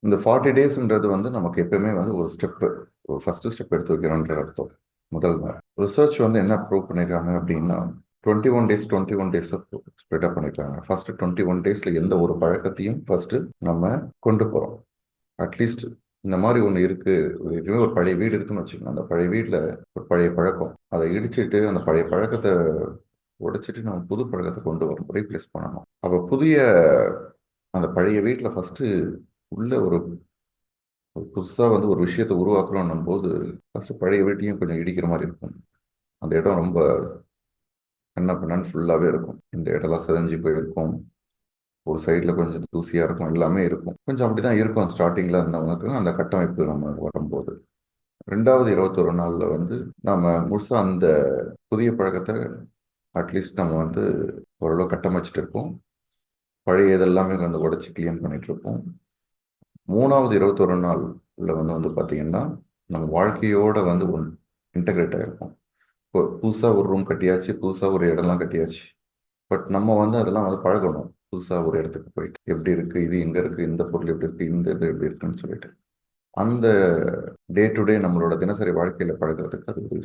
இந்த 40 டேஸ்ன்றது வந்து நமக்கு எப்பவுமே வந்து ஒரு ஸ்டெப்பு, ஒரு ஃபர்ஸ்ட் ஸ்டெப் எடுத்து வைக்கிறோன்ற அர்த்தம். முதல் நாள் ரிசர்ச் வந்து என்ன ப்ரூவ் பண்ணிருக்காங்க அப்படின்னா, 21 டேஸ் ஸ்ப்ரெட் அப் பண்ணிருக்காங்க. ஃபர்ஸ்ட் 21 டேஸ்ல எந்த ஒரு பழக்கத்தையும் ஃபர்ஸ்ட் நம்ம கொண்டு போறோம். அட்லீஸ்ட் இந்த மாதிரி ஒன்று இருக்கு, ஒரு பழைய வீடு இருக்குன்னு வச்சுக்கோங்க. அந்த பழைய வீட்டில் ஒரு பழைய பழக்கம், அதை இடிச்சிட்டு அந்த பழைய பழக்கத்தை உடைச்சிட்டு நம்ம புது பழக்கத்தை கொண்டு வரணும், ரீப்ளேஸ் பண்ணணும். அப்போ புதிய அந்த பழைய வீட்டில் ஃபர்ஸ்ட் உள்ள ஒரு புதுசாக வந்து ஒரு விஷயத்தை உருவாக்குறோம் போது ஃபர்ஸ்ட் பழைய வீட்டையும் கொஞ்சம் இடிக்கிற மாதிரி இருக்கும். அந்த இடம் ரொம்ப என்ன பண்ணான்னு ஃபுல்லாகவே இருக்கும். இந்த இடம்லாம் செதஞ்சு போயிருக்கும், ஒரு சைடில் கொஞ்சம் தூசியாக இருக்கும், எல்லாமே இருக்கும். கொஞ்சம் அப்படி தான் இருக்கும் ஸ்டார்டிங்கில் இருந்தவங்களுக்கு அந்த கட்டமைப்பு நம்ம வரும்போது. ரெண்டாவது 21 நாளில் வந்து நம்ம முழுசாக அந்த புதிய பழக்கத்தை அட்லீஸ்ட் நம்ம வந்து ஓரளவு கட்டமைச்சிட்டு இருப்போம். பழைய இதெல்லாமே வந்து உடச்சி கிளீன் பண்ணிட்டு இருப்போம். மூணாவது 21 நாளில் வந்து பார்த்தீங்கன்னா நம்ம வாழ்க்கையோட வந்து இன்டகிரேட் ஆகிருப்போம். இப்போ புதுசாக ஒரு ரூம் கட்டியாச்சு, புதுசாக ஒரு இடம்லாம் கட்டியாச்சு. பட் நம்ம வந்து அதெல்லாம் வந்து பழகணும். புதுசாக ஒரு இடத்துக்கு போயிட்டு எப்படி இருக்கு, இது எங்கே இருக்கு, இந்த பொருள் எப்படி இருக்கு, இந்த இது எப்படி இருக்குன்னு சொல்லிட்டு அந்த டே டு டே நம்மளோட தினசரி வாழ்க்கையில் பழகிறதுக்கு அது உதவி